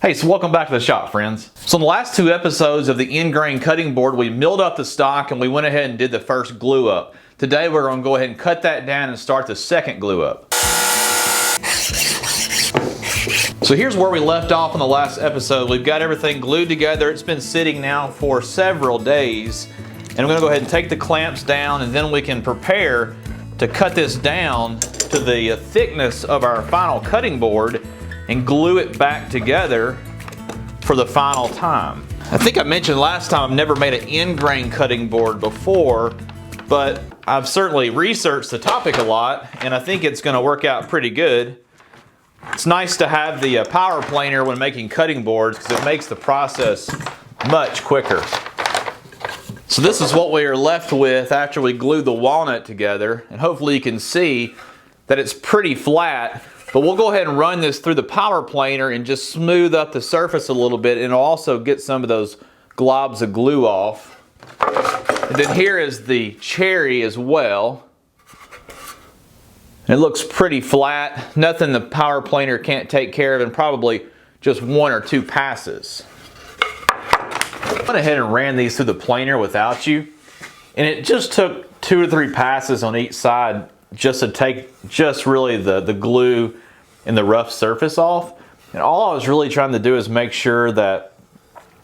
Hey, so welcome back to the shop, friends. So in the last two episodes of the end grain cutting board, we milled up the stock and we went ahead and did the first glue up. Today we're going to go ahead and cut that down and start the second glue up. So here's where we left off in the last episode. We've got everything glued together. It's been sitting now for several days. And I'm going to go ahead and take the clamps down, and then we can prepare to cut this down to the thickness of our final cutting board and glue it back together for the final time. I think I mentioned last time I've never made an end grain cutting board before, but I've certainly researched the topic a lot, and I think it's going to work out pretty good. It's nice to have the power planer when making cutting boards because it makes the process much quicker. So this is what we are left with after we glue the walnut together, and hopefully you can see that it's pretty flat. But we'll go ahead and run this through the power planer and just smooth up the surface a little bit, and it'll also get some of those globs of glue off. And then here is the cherry as well. It looks pretty flat, nothing the power planer can't take care of in probably just one or two passes. I went ahead and ran these through the planer without you, and it just took 2 or 3 passes on each side just to take just really the glue and the rough surface off. And all I was really trying to do is make sure that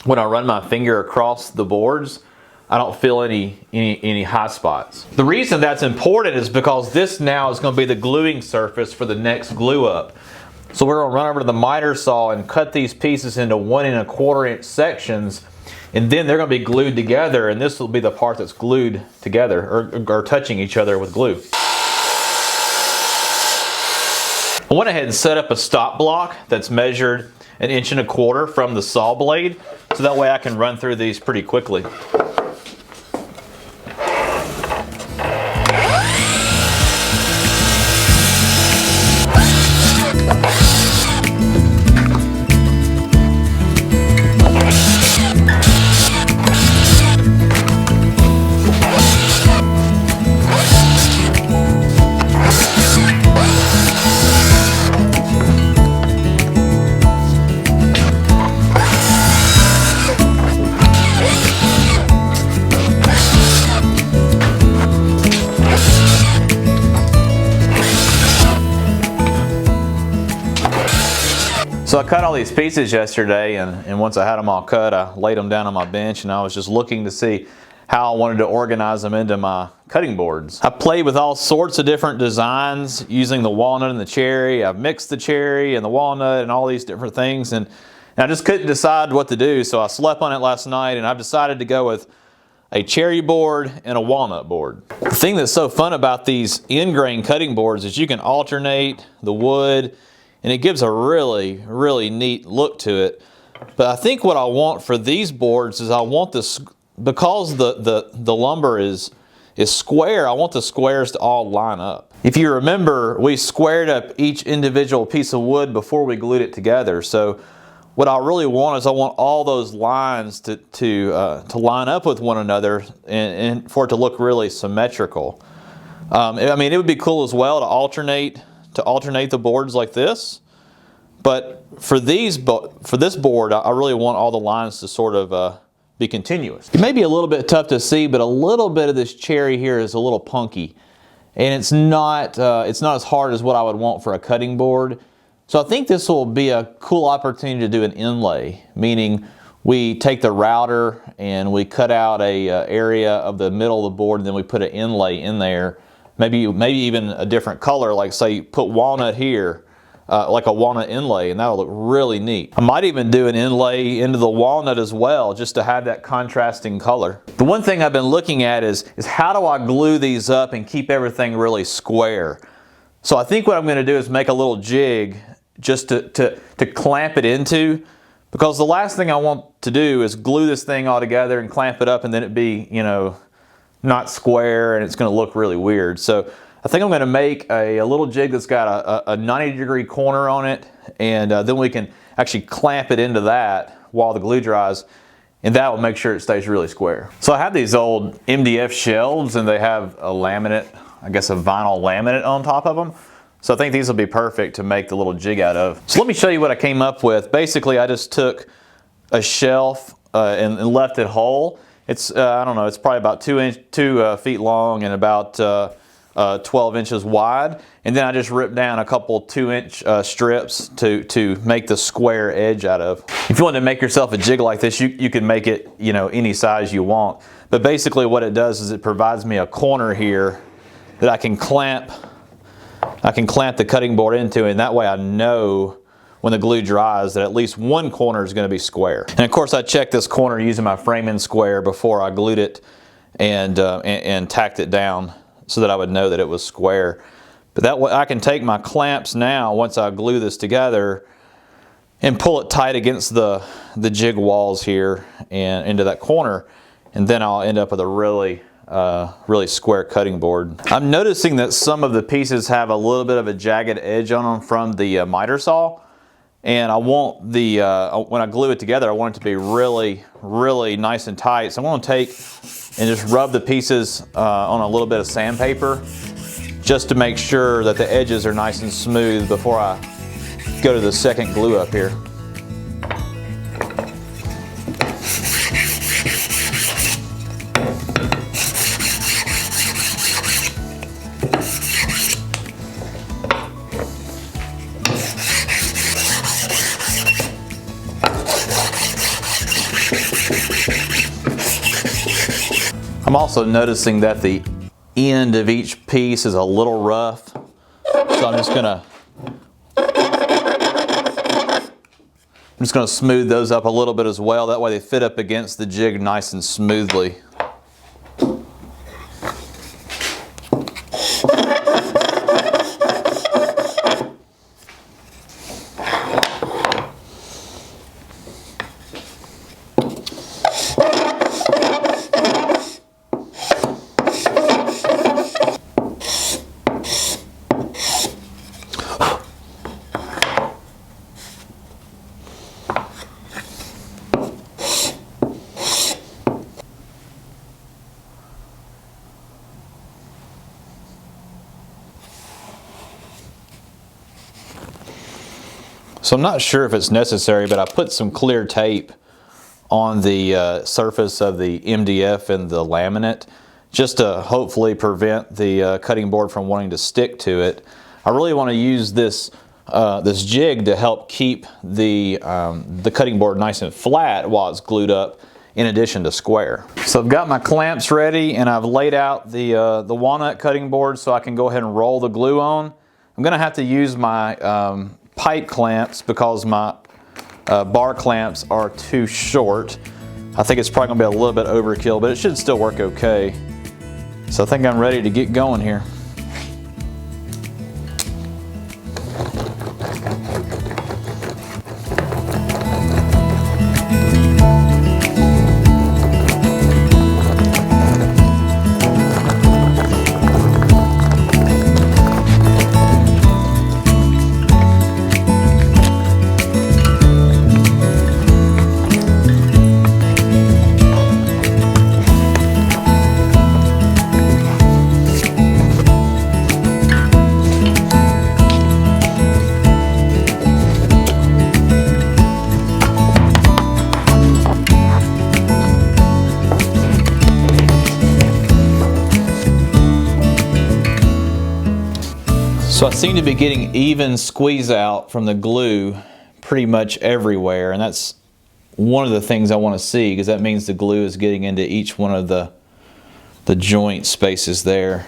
when I run my finger across the boards, I don't feel any high spots. The reason that's important is because this now is going to be the gluing surface for the next glue up. So we're going to run over to the miter saw and cut these pieces into 1 1/4 inch sections, and then they're going to be glued together, and this will be the part that's glued together or touching each other with glue. I went ahead and set up a stop block that's measured 1 1/4 inches from the saw blade, so that way I can run through these pretty quickly. So I cut all these pieces yesterday, and once I had them all cut, I laid them down on my bench, and I was just looking to see how I wanted to organize them into my cutting boards. I played with all sorts of different designs using the walnut and the cherry. I've mixed the cherry and the walnut and all these different things, and I just couldn't decide what to do, so I slept on it last night, and I've decided to go with a cherry board and a walnut board. The thing that's so fun about these end grain cutting boards is you can alternate the wood, and it gives a really neat look to it. But I think what I want for these boards is I want this, because the lumber is square, I want the squares to all line up. If you remember, we squared up each individual piece of wood before we glued it together. So what I really want is I want all those lines to line up with one another and for it to look really symmetrical. I mean, it would be cool as well to alternate the boards like this, but for this board I really want all the lines to sort of be continuous. It may be a little bit tough to see, but a little bit of this cherry here is a little punky, and it's not as hard as what I would want for a cutting board. So I think this will be a cool opportunity to do an inlay, meaning we take the router and we cut out a area of the middle of the board, and then we put an inlay in there. Maybe even a different color, like say put walnut here, like a walnut inlay, and that'll look really neat. I might even do an inlay into the walnut as well, just to have that contrasting color. The one thing I've been looking at is how do I glue these up and keep everything really square? So I think what I'm going to do is make a little jig just to clamp it into, because the last thing I want to do is glue this thing all together and clamp it up and then it be, you know, not square, and it's going to look really weird. So I think I'm going to make a little jig that's got a 90-degree corner on it, and then we can actually clamp it into that while the glue dries, and that will make sure it stays really square. So I have these old MDF shelves, and they have a laminate, I guess a vinyl laminate on top of them. So I think these will be perfect to make the little jig out of. So let me show you what I came up with. Basically, I just took a shelf and left it whole. It's, I don't know, it's probably about 2 feet long and about 12 inches wide. And then I just ripped down a couple 2-inch strips to make the square edge out of. If you want to make yourself a jig like this, you can make it, you know, any size you want. But basically what it does is it provides me a corner here that I can clamp the cutting board into, and that way I know when the glue dries that at least one corner is going to be square. And of course I checked this corner using my framing square before I glued it and tacked it down so that I would know that it was square. But that way I can take my clamps now, once I glue this together, and pull it tight against the jig walls here and into that corner, and then I'll end up with a really square cutting board. I'm noticing that some of the pieces have a little bit of a jagged edge on them from the miter saw, and I want the when I glue it together, I want it to be really nice and tight. So I'm going to take and just rub the pieces on a little bit of sandpaper just to make sure that the edges are nice and smooth before I go to the second glue up here. I'm also noticing that the end of each piece is a little rough, so I'm just gonna smooth those up a little bit as well. That way they fit up against the jig nice and smoothly. So I'm not sure if it's necessary, but I put some clear tape on the surface of the MDF and the laminate just to hopefully prevent the cutting board from wanting to stick to it. I really want to use this this jig to help keep the cutting board nice and flat while it's glued up, in addition to square. So I've got my clamps ready and I've laid out the walnut cutting board so I can go ahead and roll the glue on. I'm going to have to use my pipe clamps because my bar clamps are too short. I think it's probably going to be a little bit overkill, but it should still work okay. So I think I'm ready to get going here. So I seem to be getting even squeeze out from the glue pretty much everywhere, and that's one of the things I want to see, because that means the glue is getting into each one of the joint spaces there.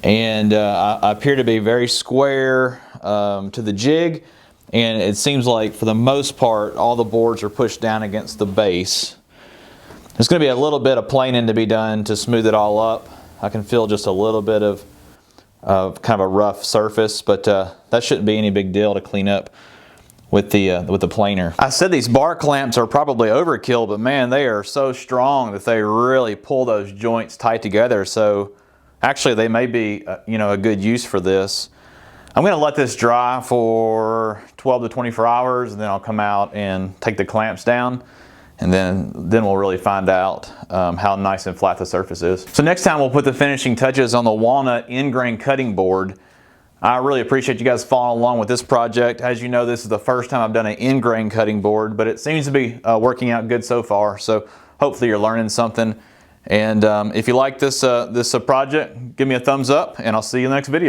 And I appear to be very square to the jig, and it seems like for the most part all the boards are pushed down against the base. There's going to be a little bit of planing to be done to smooth it all up. I can feel just a little bit of kind of a rough surface, but that shouldn't be any big deal to clean up with the planer. I said these bar clamps are probably overkill, but man, they are so strong that they really pull those joints tight together. So actually they may be you know, a good use for this. I'm going to let this dry for 12 to 24 hours, and then I'll come out and take the clamps down, and then we'll really find out how nice and flat the surface is. So next time we'll put the finishing touches on the walnut end grain cutting board. I really appreciate you guys following along with this project. As you know, this is the first time I've done an end grain cutting board, but it seems to be working out good so far. So hopefully you're learning something. And if you like this project, give me a thumbs up, and I'll see you in the next video.